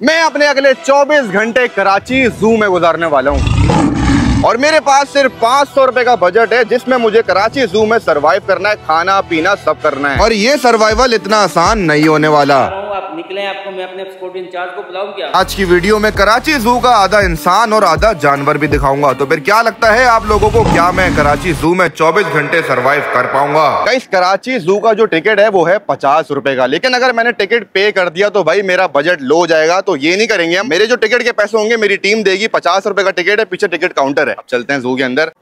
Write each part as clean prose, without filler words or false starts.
मैं अपने अगले 24 घंटे कराची जू में गुजारने वाला हूँ और मेरे पास सिर्फ 500 रुपए का बजट है, जिसमें मुझे कराची जू में सरवाइव करना है, खाना पीना सब करना है। और ये सर्वाइवल इतना आसान नहीं होने वाला। आप निकले, आपको मैं अपने सिक्योरिटी इंचार्ज को बुलाऊं क्या? आज की वीडियो में कराची जू का आधा इंसान और आधा जानवर भी दिखाऊंगा। तो फिर क्या लगता है आप लोगों को, क्या मैं कराची जू में 24 घंटे सरवाइव कर पाऊंगा? गाइस, कराची जू का जो टिकट है वो है 50 रुपए का, लेकिन अगर मैंने टिकट पे कर दिया तो भाई मेरा बजट लो जाएगा। तो ये नहीं करेंगे हम। मेरे जो टिकट के पैसे होंगे मेरी टीम देगी। 50 रुपए का टिकट है, पीछे टिकट काउंटर है। अब चलते हैं जू के अंदर।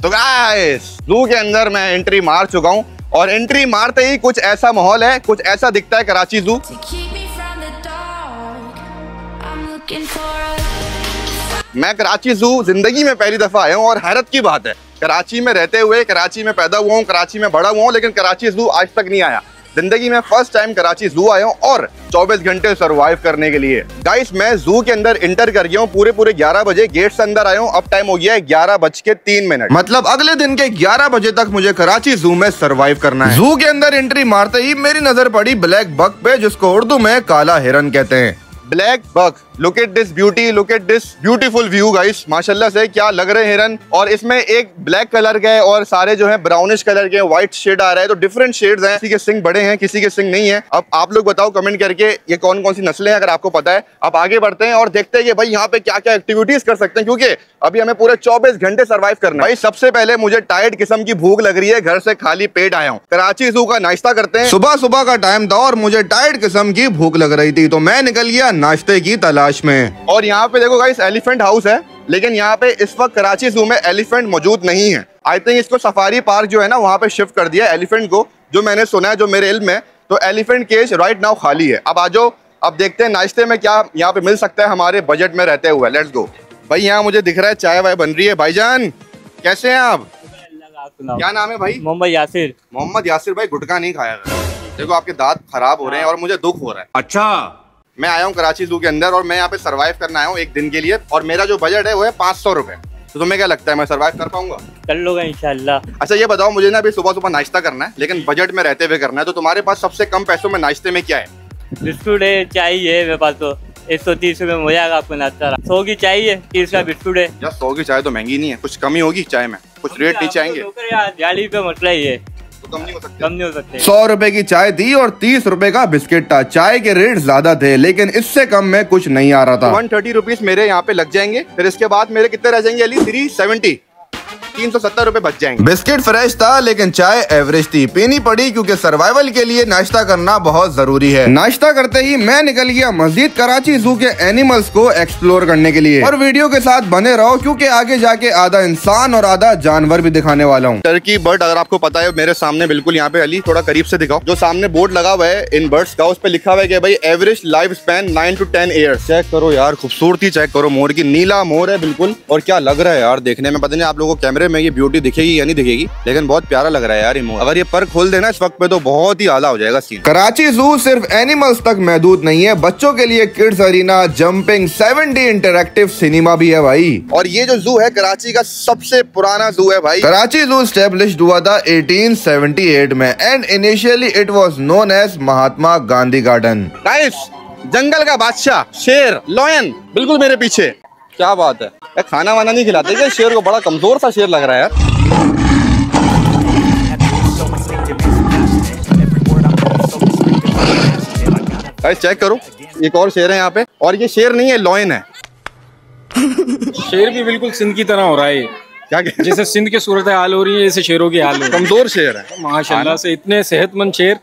तो गाइस, जू के अंदर मैं एंट्री मार चुका हूँ और एंट्री मारते ही कुछ ऐसा माहौल है, कुछ ऐसा दिखता है कराची जू। मैं कराची जू जिंदगी में पहली दफा आया हूँ और हैरत की बात है, कराची में रहते हुए, कराची में पैदा हुआ हूँ, कराची में बड़ा हुआ हूँ, लेकिन कराची जू आज तक नहीं आया। जिंदगी में फर्स्ट टाइम कराची जू आया हूँ और 24 घंटे सरवाइव करने के लिए। गाइस, मैं जू के अंदर इंटर कर गया हूँ पूरे 11 बजे। गेट से अंदर आया हूँ, अब टाइम हो गया है 11:03। मतलब अगले दिन के 11 बजे तक मुझे कराची जू में सरवाइव करना है। जू के अंदर एंट्री मारते ही मेरी नजर पड़ी ब्लैक बक पे, जिसको उर्दू में काला हिरन कहते हैं। Black buck, look at this beauty, look at this beautiful view guys. माशाल्लाह से क्या लग रहे हैं हिरन। और इसमें एक ब्लैक कलर के और सारे जो है ब्राउनिश कलर के, व्हाइट शेड आ रहा है। तो डिफरेंट शेड्स हैं, किसी के सिंग बड़े हैं, किसी के सिंग नहीं है। अब आप लोग बताओ कमेंट करके ये कौन कौन सी नस्लें हैं, अगर आपको पता है। अब आगे बढ़ते हैं और देखते हैं कि भाई यहाँ पे क्या क्या एक्टिविटीज कर सकते हैं, क्योंकि अभी हमें पूरे 24 घंटे सर्वाइव करना है। भाई सबसे पहले मुझे टायर्ड किस्म की भूख लग रही है, घर से खाली पेट आया हूँ। कराची जू का नाश्ता करते हैं। सुबह सुबह का टाइम था और मुझे टायर्ड किस्म की भूख लग रही थी, तो मैं निकल गया नाश्ते की तलाश में। और यहाँ पे देखो गाइस, एलिफेंट हाउस है, लेकिन यहाँ पे इस वक्त कराची जू में एलिफेंट मौजूद नहीं है। आई थिंक इसको सफारी पार्क जो है ना वहाँ पे शिफ्ट कर दिया एलिफेंट को, जो मैंने सुना है, जो मेरे इल्म में। तो एलिफेंट केज राइट नाउ खाली है। अब आ जाओ, अब देखते हैं नाश्ते में क्या यहाँ पे मिल सकता है हमारे बजट में रहते हुए। Let's go. भाई यहाँ मुझे दिख रहा है चाय वाय बन रही है। भाईजान कैसे हैं आप? क्या नाम है भाई? मोहम्मद यासिर। मोहम्मद यासिर भाई, गुटखा नहीं खाया। देखो आपके दांत खराब हो रहे हैं और मुझे दुख हो रहा है। अच्छा, मैं आया हूँ कराची जू के अंदर और मैं यहाँ पे सरवाइव करना आया हूँ एक दिन के लिए, और मेरा जो बजट है वो है 500 रुपए। तो तुम्हें क्या लगता है मैं सरवाइव कर पाऊंगा? कर लोगे इंशाल्लाह। अच्छा ये बताओ मुझे ना, अभी सुबह सुबह नाश्ता करना है, लेकिन बजट में रहते हुए करना है। तो तुम्हारे पास सबसे कम पैसों में नाश्ते में क्या है? बिस्कुट है, चाय है मेरे पास। तो 130 रुपए में हो जाएगा आपको नाश्ता। 100 की चाय है, 30 का बिस्कुट है। यार 100 की चाय तो महंगी नहीं है, कुछ कमी होगी चाय में? कुछ रेट नीचे आएंगे? दिहाड़ी पे मसला ही है, तो कम नहीं हो सकते? कम नहीं हो सकते। 100 रुपए की चाय थी और 30 रुपए का बिस्किट था। चाय के रेट ज्यादा थे, लेकिन इससे कम में कुछ नहीं आ रहा था। 130 रुपीज मेरे यहाँ पे लग जाएंगे। फिर इसके बाद मेरे कितने रह जाएंगे अली? 370, 370 रुपए बच जाएंगे। बिस्किट फ्रेश था, लेकिन चाय एवरेज थी। पीनी पड़ी क्योंकि सर्वाइवल के लिए नाश्ता करना बहुत जरूरी है। नाश्ता करते ही मैं निकल गया मस्जिद कराची जू के एनिमल्स को एक्सप्लोर करने के लिए। और वीडियो के साथ बने रहो, क्योंकि आगे जाके आधा इंसान और आधा जानवर भी दिखाने वाला हूँ। टर्की बर्ड, अगर आपको पता है, मेरे सामने बिल्कुल यहाँ पे। अली थोड़ा करीब से दिखाओ। जो सामने बोर्ड लगा हुआ है इन बर्ड्स का, उस पे लिखा हुआ है कि भाई average life span 9 to 10 years. Check करो यार, खूबसूरती चेक करो मोर की। नीला मोर है बिल्कुल, और क्या लग रहा है यार देखने में। पता नहीं आप लोगों को कैमरे में ये ब्यूटी दिखेगी या नहीं दिखेगी, लेकिन बहुत प्यारा लग रहा है यार ये मोर। अगर ये पर खोल देना इस वक्त पे तो बहुत ही आला हो जाएगा सीन। कराची जू सिर्फ एनिमल्स तक महदूद नहीं है, बच्चों के लिए kids arena, jumping, 7D interactive cinema भी है भाई। और ये जो जू है कराची का सबसे पुराना जू है भाई। कराची जू एस्टेब्लिश्ड हुआ था 1878 में and initially it was known as Mahatma Gandhi garden. Guys, जंगल का बादशाह शेर, लॉयन बिल्कुल मेरे पीछे। क्या बात है, खाना वाना नहीं खिलाते क्या शेर को? बड़ा कमजोर सा शेर लग रहा है यार। गाइस चेक करो, एक और शेर है यहाँ पे, और ये शेर नहीं है, लॉयन है। शेर भी बिल्कुल सिंध की तरह हो रहा है। क्या जैसे सिंध की सूरत हाल हो रही है, जैसे शेरों की हाल हो रही है। कमजोर शेर है माशाल्लाह से, इतने सेहतमंद शेर।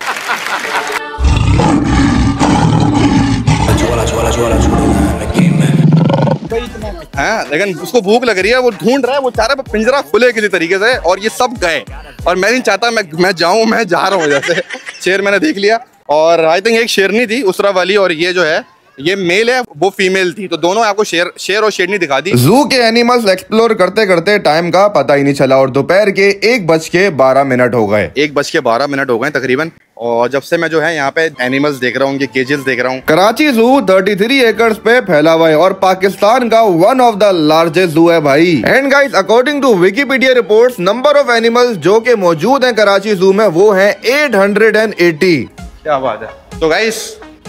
हाँ, लेकिन उसको भूख लग रही है, वो ढूंढ रहा है, वो चाह रहा है पिंजरा खुले किसी तरीके से, और ये सब गए। और मैं नहीं चाहता मैं जाऊं, मैं जा रहा हूँ। जैसे शेर मैंने देख लिया, और आई थिंक एक शेरनी थी उसरा वाली, और ये जो है ये मेल है, वो फीमेल थी। तो दोनों आपको शेर और शेरनी दिखा दी। जू के एनिमल्स एक्सप्लोर करते करते टाइम का पता ही नहीं चला, और दोपहर के 1:12 हो गए। 1:12 हो गए तकरीबन। और जब से मैं जो है यहाँ पे एनिमल्स देख रहा हूँ, उनके केजेस देख रहा हूँ। कराची जू 33 एकड़ पे फैला हुआ है और पाकिस्तान का one of the largest zoo है भाई। And guys, according to Wikipedia reports, number of animals जो के मौजूद हैं कराची जू में वो है 880। क्या बात है। तो गाइस,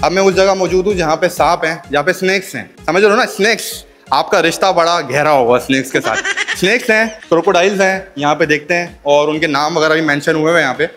अब मैं उस जगह मौजूद हूँ जहाँ पे सांप हैं, जहाँ पे स्नेक्स हैं। समझ रहे हो ना, स्नेक्स। आपका रिश्ता बड़ा गहरा होगा स्नेक्स के साथ। स्नेक्स हैं, क्रोकोडाइल्स हैं, यहाँ पे देखते हैं, और उनके नाम वगैरह भी मेंशन हुए हैं यहाँ पे।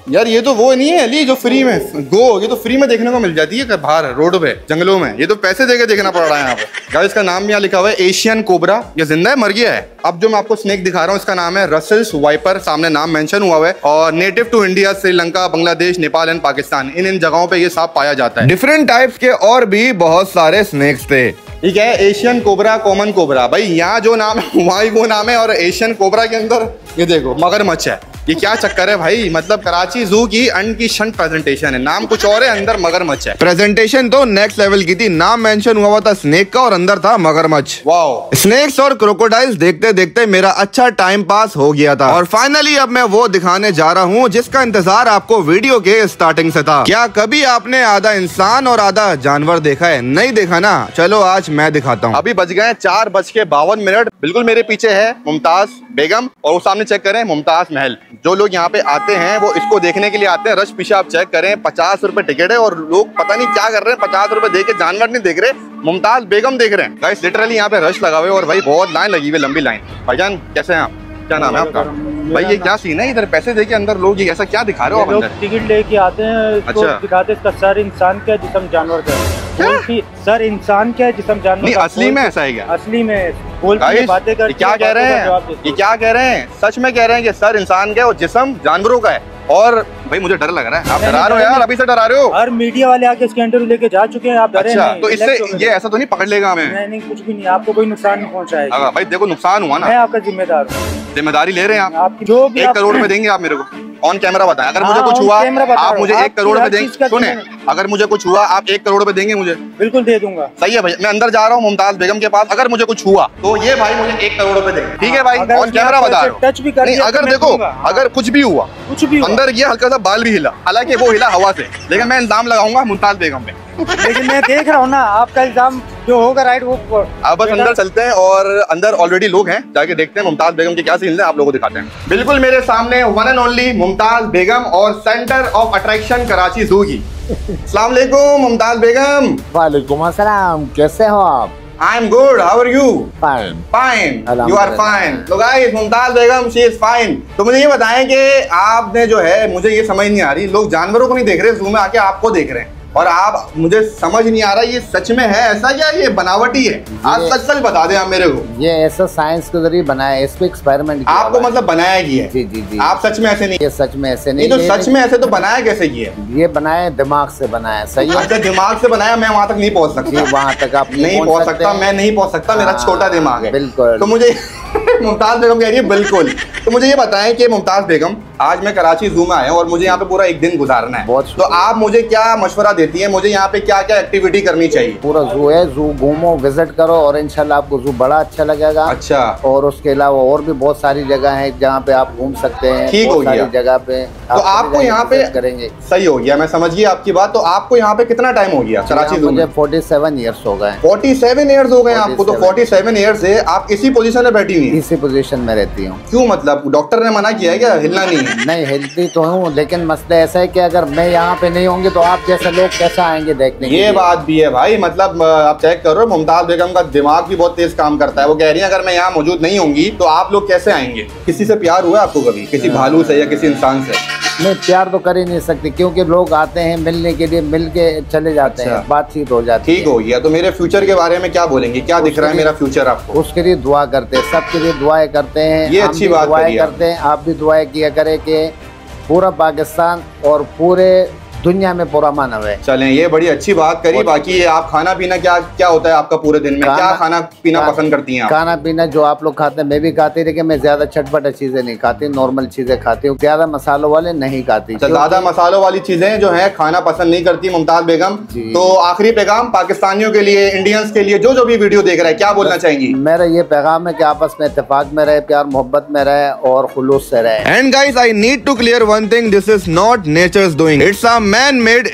यार ये तो वो नहीं है अली जो फ्री में ये तो फ्री में देखने को मिल जाती है बाहर रोड पे जंगलों में। ये तो पैसे देके देखना पड़ रहा है यहाँ पे। गाइस इसका नाम यहाँ लिखा हुआ है एशियन कोबरा। ये जिंदा है, मर गया है? अब जो मैं आपको स्नेक दिखा रहा हूँ इसका नाम है रसेल्स वाइपर, सामने नाम मेंशन हुआ है, और native to India, Sri Lanka, Bangladesh, Nepal and Pakistan, इन जगहों पे ये सांप पाया जाता है। डिफरेंट टाइप्स के और भी बहुत सारे स्नेक्स थे। ठीक है, एशियन कोबरा, कॉमन कोबरा। भाई यहाँ जो नाम है वहाँ ही वो नाम है, और एशियन कोबरा के अंदर ये देखो मगरमच्छ है। ये क्या चक्कर है भाई? मतलब कराची जू की अनकिशंट प्रेजेंटेशन है, नाम कुछ और है, अंदर मगरमच्छ है। प्रेजेंटेशन तो नेक्स्ट लेवल की थी। नाम मेंशन हुआ था स्नेक का और अंदर था मगरमच्छ। वाओ। स्नेक्स और क्रोकोडाइल्स देखते देखते मेरा अच्छा टाइम पास हो गया था, और फाइनली अब मैं वो दिखाने जा रहा हूँ जिसका इंतजार आपको वीडियो के स्टार्टिंग से था। क्या कभी आपने आधा इंसान और आधा जानवर देखा है? नहीं देखा ना? चलो आज मैं दिखाता हूँ। अभी बज गए 4:52। बिल्कुल मेरे पीछे है मुमताज बेगम, और वो सामने चेक करें मुमताज महल। जो लोग यहाँ पे आते हैं वो इसको देखने के लिए आते हैं। रश पीछे आप चेक करें, 50 रुपए टिकट है, और लोग पता नहीं क्या कर रहे हैं, 50 रुपए दे के जानवर नहीं देख रहे, मुमताज बेगम देख रहे हैं। गाइस लिटरली यहाँ पे रश लगा हुआ है, और भाई बहुत लाइन लगी हुई है, लंबी लाइन। भाईजान कैसे हैं आप? क्या नाम है आपका? भाई ये क्या सीन है इधर? पैसे देके अंदर लोग ये ऐसा क्या दिखा रहे हो आप? अंदर टिकट लेके आते हैं, इसको दिखाते इसका सर इंसान क्या, जिस्म जानवर का। सर इंसान क्या, जिस्म जानवर। नहीं असली में ऐसा है क्या? असली में बातें कर। क्या कह रहे हैं? ये क्या कह रहे हैं? सच में कह रहे हैं कि सर इंसान का है और जिस्म जानवरों का है? और भाई मुझे डर लग रहा है। आप डरा रहे हो यार, अभी से डरा रहे हो। हर मीडिया वाले आके इसके इंटरव्यू लेके जा चुके हैं, आप डरे अच्छा, नहीं। तो इससे ये ऐसा तो नहीं पकड़ लेगा हमें? नहीं, कुछ भी नहीं, आपको कोई नुकसान नहीं पहुंचाएगा। भाई देखो नुकसान हुआ ना, मैं आपका जिम्मेदार हूँ। जिम्मेदारी ले रहे हैं आप? जो भी 1 करोड़ में देंगे आप मेरे को? ऑन कैमरा बताएं। अगर मुझे कुछ हुआ आप मुझे 1 करोड़ में देंगे। सुने, अगर मुझे कुछ हुआ आप 1 करोड़ में देंगे मुझे? बिल्कुल दे दूंगा। सही है भाई, मैं अंदर जा रहा हूँ मुमताज बेगम के पास। अगर मुझे कुछ हुआ तो ये भाई मुझे 1 करोड़ रुपए देंगे, ठीक है भाई? ऑन कैमरा बता रहा हूँ। टच भी कर, अगर देखो अगर कुछ भी हुआ, अंदर गया हल्का सा बाल भी हिला, हालांकि वो हिला हवा से, लेकिन मैं इल्जाम लगाऊंगा मुमताज बेगम पे। लेकिन मैं देख रहा हूँ ना, आपका इल्जाम जो होगा राइट वो। अब बस अंदर चलते हैं, और अंदर ऑलरेडी लोग हैं, जाके देखते हैं मुमताज बेगम के क्या सीन है, आप लोगों को दिखाते हैं। बिल्कुल मेरे सामने वन एंड ओनली मुमताज बेगम, और सेंटर ऑफ अट्रैक्शन कराची जू की। अस्सलाम वालेकुम मुमताज बेगम। वालेकुम अस्सलाम, कैसे हो आप? I am good. How are you? Fine. Fine. You are fine. तो guys, Mumtaz Begum she is fine. तो मुझे ये बताएं कि आपने जो है, मुझे ये समझ नहीं आ रही, लोग जानवरों को नहीं देख रहे जू में आके, आपको देख रहे हैं, और आप, मुझे समझ नहीं आ रहा ये सच में है ऐसा क्या ये बनावटी है? आप सच बता दें आप मेरे को। ये ऐसा साइंस के जरिए बनाया है, इसको एक्सपेरिमेंट किया आपको मतलब बनाया गया है? जी जी जी। आप सच में ऐसे नहीं? ये सच में ऐसे नहीं। तो सच में ऐसे तो बनाया कैसे किया? ये बनाया दिमाग से बनाया। सही है? अच्छा दिमाग से बनाया, मैं वहाँ तक नहीं पहुँच सकता। वहाँ तक आप नहीं पहुँच सकता, मैं नहीं पहुँच सकता, मेरा छोटा दिमाग है। बिल्कुल। तो मुझे मुमताज बेगम कह रही है बिल्कुल। तो मुझे ये बताएं कि मुमताज बेगम, आज मैं कराची जू में आया हूँ और मुझे यहाँ पे पूरा एक दिन गुजारना है, तो आप मुझे क्या मशवरा देती हैं? मुझे यहाँ पे क्या क्या एक्टिविटी करनी चाहिए? पूरा जू है, जू घूमो, विजिट करो, और इंशाल्लाह आपको जू बड़ा अच्छा लगेगा। अच्छा। और उसके अलावा और भी बहुत सारी जगह है जहाँ पे आप घूम सकते हैं। ठीक हो गया। जगह पे तो आपको यहाँ पे करेंगे। सही हो गया, मैं समझ गया आपकी बात। तो आपको यहाँ पे कितना टाइम हो गया कराची जू में? मुझे 47 ईयर्स हो गए। 47 ईयर्स हो गए आपको? तो 47 ईयर्स से आप इसी पोजीशन में बैठी हुई हैं? इसी पोजीशन में रहती हूँ। क्यों, मतलब डॉक्टर ने मना किया है क्या? हिलना नहीं है? नहीं, हिलती तो हूँ, लेकिन मसला ऐसा है कि अगर मैं यहाँ पे नहीं होंगे तो आप जैसे लोग कैसे आएंगे देखने के लिए? ये बात भी है भाई, मतलब आप चेक करो, मुमताज बेगम का दिमाग भी बहुत तेज काम करता है। वो कह रही है अगर मैं यहाँ मौजूद नहीं होंगी तो आप लोग कैसे आएंगे? किसी से प्यार हुआ आपको कभी, किसी भालू से या किसी इंसान से? नहीं, प्यार तो कर ही नहीं सकती, क्योंकि लोग आते हैं मिलने के लिए, मिल के चले जाते हैं, बातचीत हो जाती है। ठीक हो गया। तो मेरे फ्यूचर के बारे में क्या बोलेंगे? क्या दिख रहा है मेरा फ्यूचर आपको? उसके लिए दुआ करते हैं, सबके लिए दुआएं करते हैं। ये अच्छी बात दुआएं करते हैं, आप भी दुआएं किया करें कि पूरा पाकिस्तान और पूरे दुनिया में पूरा मानव है। चलें, ये बड़ी अच्छी बात करी। बाकी ये आप खाना पीना क्या होता है आपका पूरे दिन में? क्या खाना पीना पसंद करती हैं आप? खाना पीना जो आप लोग खाते हैं मैं भी खाती, लेकिन मैं ज्यादा चटपटा चीजें नहीं खाती, नॉर्मल चीजें खाती हूँ, ज्यादा मसालों वाले नहीं खाती। ज्यादा मसालों वाली चीजें जो है खाना पसंद नहीं करती मुमताज बेगम। तो आखिरी पैगाम पाकिस्तानियों के लिए, इंडियंस के लिए, जो भी वीडियो देख रहा है, क्या बोलना चाहेंगी? मेरा ये पैगाम है कि आपस में इत्तेफाक में रहे, प्यार मोहब्बत में रहे और खुलूस से रहे। And guys, I need to clear one thing, this is not nature's doing, it's a man made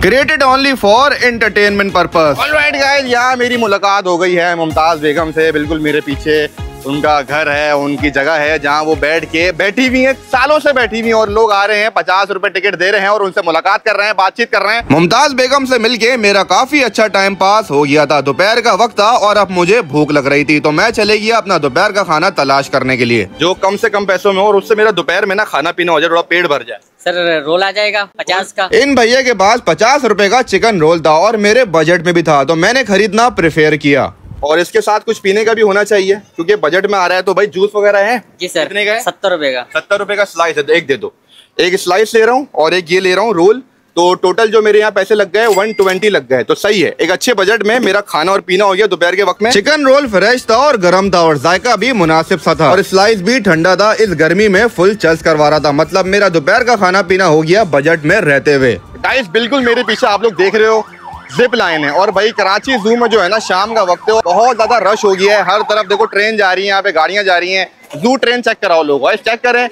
created only for entertainment purpose. Alright guys, यहाँ मेरी मुलाकात हो गई है मुमताज बेगम से। बिल्कुल मेरे पीछे उनका घर है, उनकी जगह है जहाँ वो बैठी हुई है, सालों से बैठी हुई है, और लोग आ रहे हैं 50 रुपए टिकट दे रहे हैं और उनसे मुलाकात कर रहे हैं, बातचीत कर रहे हैं। मुमताज बेगम से मिलके मेरा काफी अच्छा टाइम पास हो गया था। दोपहर का वक्त था और अब मुझे भूख लग रही थी, तो मैं चले गया अपना दोपहर का खाना तलाश करने के लिए, जो कम से कम पैसों में और उससे मेरा दोपहर में ना खाना पीना हो जाए, थोड़ा पेट भर जाए। सर रोल आ जाएगा 50 का। इन भैया के पास 50 रुपए का चिकन रोल था और मेरे बजट में भी था, तो मैंने खरीदना प्रेफर किया। और इसके साथ कुछ पीने का भी होना चाहिए क्योंकि बजट में आ रहा है, तो भाई जूस वगैरह है। जी सर। कितने का है? 70 रुपए का। 70 रुपए का स्लाइस है, तो एक दे दो। एक स्लाइस ले रहा हूँ और एक ये ले रहा हूँ रोल, तो टोटल जो मेरे यहाँ पैसे लग गए 120 लग गए, तो सही है। एक अच्छे बजट में मेरा खाना और पीना हो गया दोपहर के वक्त में। चिकन रोल फ्रेश था और गर्म था और जायका भी मुनासिब सा था और स्लाइस भी ठंडा था। इस गर्मी में फुल चस करवा रहा था, मतलब मेरा दोपहर का खाना पीना हो गया बजट में रहते हुए। गाइस बिल्कुल मेरे पीछे आप लोग देख रहे हो जिप लाइन है, और भाई कराची जू में जो है ना शाम का वक्त है, बहुत ज्यादा रश हो गया है। हर तरफ देखो ट्रेन जा रही है, यहाँ पे गाड़ियां जा रही हैं। जू ट्रेन चेक कराओ लोग, चेक करें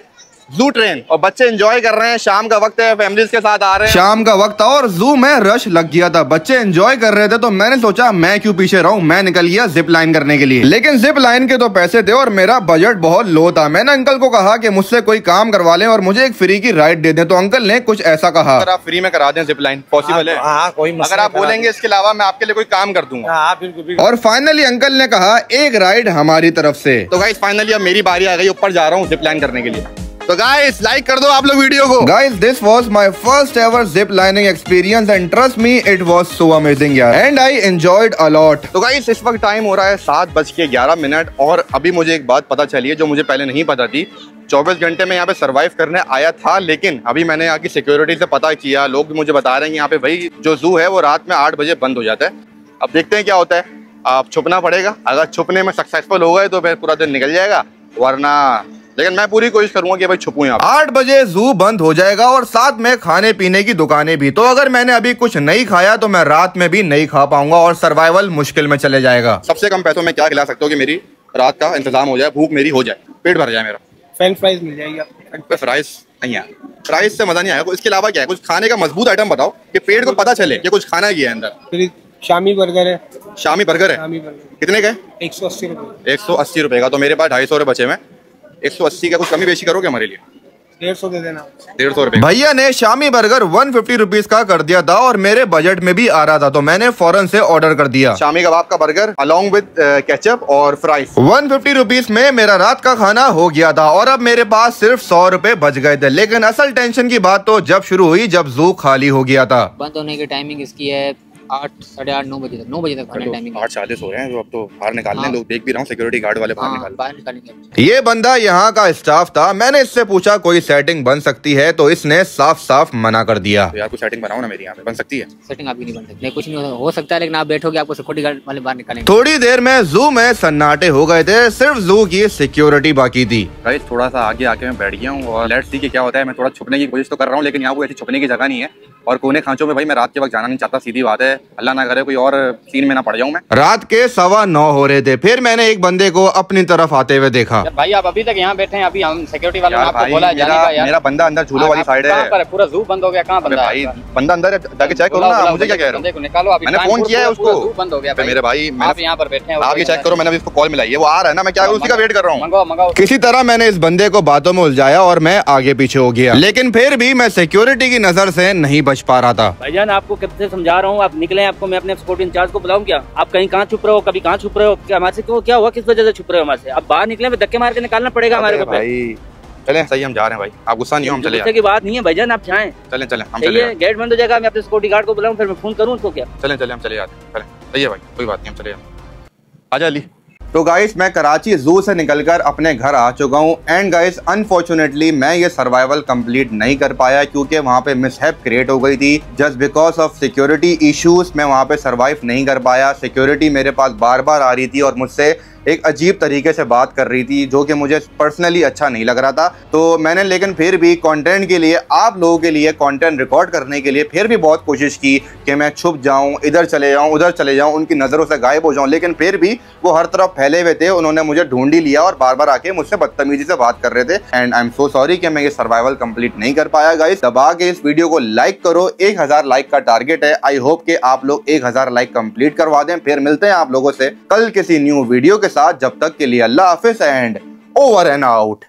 जू ट्रेन, और बच्चे एंजॉय कर रहे हैं। शाम का वक्त है, फैमिलीज के साथ आ रहे हैं। शाम का वक्त था और जू में रश लग गया था, बच्चे एंजॉय कर रहे थे, तो मैंने सोचा मैं क्यों पीछे रहूं, मैं निकल गया जिप लाइन करने के लिए। लेकिन जिप लाइन के तो पैसे थे और मेरा बजट बहुत लो था। मैंने अंकल को कहा कि मुझसे कोई काम करवा लें और मुझे एक फ्री की राइड दे दें, तो अंकल ने कुछ ऐसा कहा, अगर आप फ्री में करा दें जिप लाइन पॉसिबल है? हाँ, कोई मसला अगर आप बोलेंगे इसके अलावा मैं आपके लिए कोई काम कर दूंगा। हाँ, बिल्कुल। और फाइनली अंकल ने कहा एक राइड हमारी तरफ से। तो गाइस फाइनली अब मेरी बारी आ गई, ऊपर जा रहा हूँ जिप लाइन करने के लिए। तो गाइस लाइक कर दो आप लोग वीडियो को। Guys this was my first ever zip lining experience and trust me it was so amazing यार, and I enjoyed a lot. तो गाइस इस वक्त टाइम हो रहा है 7:11 और अभी मुझे एक बात पता चली है जो मुझे पहले नहीं पता थी। 24 घंटे में यहाँ पे सरवाइव करने आया था, लेकिन अभी मैंने यहाँ की सिक्योरिटी से पता किया, लोग भी मुझे बता रहे हैं कि यहाँ पे भाई जो जू है वो रात में 8 बजे बंद हो जाता है। अब देखते हैं क्या होता है, आप छुपना पड़ेगा। अगर छुपने में सक्सेसफुल हो गए तो फिर पूरा दिन निकल जाएगा, वरना लेकिन मैं पूरी कोशिश करूंगा कि भाई छुपूं यहाँ। 8 बजे जू बंद हो जाएगा और साथ में खाने पीने की दुकानें भी, तो अगर मैंने अभी कुछ नहीं खाया तो मैं रात में भी नहीं खा पाऊंगा और सर्वाइवल मुश्किल में चले जाएगा। सबसे कम पैसों में क्या खिला सकते हो कि मेरी रात का इंतजाम हो जाए, भूख मेरी हो जाए, पेट भर जाए मेरा? फ्रेंच फ्राइज मिल जाएगी आपको। फ्राइज नहीं है, फ्राइज से मजा नहीं आएगा। इसके अलावा क्या है, कुछ खाने का मजबूत आइटम बताओ कि पेट को पता चले कि कुछ खाना किया है अंदर। फिर शामी बर्गर है। शामी बर्गर है? शामी बर्गर कितने का है? 180 रुपये। 180 रुपए का, तो मेरे पास 250 रुपए बचे में। 180 का कुछ कमी बेशी करोगे हमारे लिए? 150 दे देना। 150 रुपए। भैया ने शामी बर्गर 150 रुपीज का कर दिया था और मेरे बजट में भी आ रहा था, तो मैंने फौरन से ऑर्डर कर दिया शामी कबाब का बर्गर अलॉन्ग विद केचप और फ्राइज। 150 रुपीज में मेरा रात का खाना हो गया था और अब मेरे पास सिर्फ 100 रुपए बच गए थे। लेकिन असल टेंशन की बात तो जब शुरू हुई जब जू खाली हो गया था। बंद होने की टाइमिंग इसकी है 8, 8:30, 9 बजे तक। 9 बजे तक खाने टाइमिंग। 8:40 हो रहे हैं, जो अब तो बाहर निकालने हैं। लोग देख भी रहा हूँ, सिक्योरिटी गार्ड वाले बाहर निकालेंगे। ये बंदा यहाँ का स्टाफ था, मैंने इससे पूछा कोई सेटिंग बन सकती है, तो इसने साफ साफ मना कर दिया। तो यार कुछ सेटिंग बनाओ ना, मेरी यहाँ पे बन सकती है? सेटिंग आपकी नहीं बन सकती, कुछ नहीं हो सकता है, लेकिन आप बैठोगे आपको सिक्योरिटी गार्ड वाले बाहर निकालेंगे। थोड़ी देर में जू में सन्नाटे हो गए थे, सिर्फ जू की सिक्योरिटी बाकी थी। गाइस थोड़ा सा आगे आके मैं बैठ गया हूँ और लेट्स सी कि क्या होता है। मैं थोड़ा छुपने की कोशिश तो कर रहा हूँ, लेकिन यहाँ वो ऐसी छुपने की जगह नहीं है और कोने खांचों में भाई मैं रात के वक्त जाना नहीं चाहता, सीधी बात है। अल्लाह ना करे कोई और सीन में ना पड़ जाऊं मैं। रात के 9:15 हो रहे थे, फिर मैंने एक बंदे को अपनी तरफ आते हुए देखा। भाई आप अभी तक यहाँ बैठे हैं, अभी हम सिक्योरिटी वाले ने आपको बोला है जाने का। यार मेरा बंदा अंदर झूलों वाली साइड है। पूरा जू बंद हो गया, कहाँ बंदा भाई? बंदा अंदर जाके चेक करो ना, मुझे क्या कह रहे हो? निकालो, अभी मैंने फोन किया है उसको, जू बंद हो गया मेरे भाई। आप यहाँ पर बैठे हैं, आप ये चेक करो, मैंने उसको कॉल मिलाई है, वो आ रहा है ना, मैं क्या उसी का वेट कर रहा हूँ। मंगाओ। किसी तरह मैंने इस बंदे को बातों में उलझाया और मैं आगे पीछे हो गया, लेकिन फिर भी मैं सिक्योरिटी की नजर से नहीं बच पा रहा था। भाईजान आपको कब से समझा रहा हूँ, आप निकले। आपको मैं अपने सिक्योरिटी इंचार्ज को बुलाऊं क्या? आप कहीं कहाँ छुप रहे हो, कभी कहाँ छुप रहे हो? क्या हमारे से क्यों, क्या हुआ, किस वजह से छुप रहे हो हमारे से? अब बाहर निकले, धक्के मार के निकालना पड़ेगा हमारे को। भाई चलें, सही हम जा रहे हैं भाई, आप गुस्सा नहीं हो, हम चले गुस्से की बात नहीं है भाईजान, आप जाएं। चलें हम चले। गेट बंद हो जाएगा, मैं अपने सिक्योरिटी गार्ड को बुलाऊं, फिर मैं फोन करूं उसको क्या? चलें हम चले जाते हैं। सही है भाई, कोई बात नहीं, हम चले आजा अली। तो गाइस मैं कराची जू से निकलकर अपने घर आ चुका हूँ एंड गाइस अनफॉर्चुनेटली मैं ये सर्वाइवल कंप्लीट नहीं कर पाया क्योंकि वहाँ पे मिसहैप क्रिएट हो गई थी। Just because of security issues मैं वहाँ पे सर्वाइव नहीं कर पाया। सिक्योरिटी मेरे पास बार बार आ रही थी और मुझसे एक अजीब तरीके से बात कर रही थी जो कि मुझे पर्सनली अच्छा नहीं लग रहा था। तो मैंने लेकिन फिर भी कंटेंट के लिए, आप लोगों के लिए कंटेंट रिकॉर्ड करने के लिए फिर भी बहुत कोशिश की कि मैं छुप जाऊं, इधर चले जाऊं, उधर चले जाऊं, उनकी नज़रों से गायब हो जाऊं, लेकिन फिर भी वो हर तरफ फैले हुए थे। उन्होंने मुझे ढूंढ ही लिया और बार बार आके मुझसे बदतमीजी से बात कर रहे थे and I am so sorry कि मैं ये सर्वाइवल कंप्लीट नहीं कर पाया। गाइस दबा के इस वीडियो को लाइक करो, 1000 लाइक का टारगेट है। आई होप कि आप लोग 1000 लाइक कंप्लीट करवा दें। फिर मिलते हैं आप लोगों से कल किसी न्यू वीडियो के के साथ। जब तक के लिए अल्लाह हाफिज एंड ओवर एंड आउट।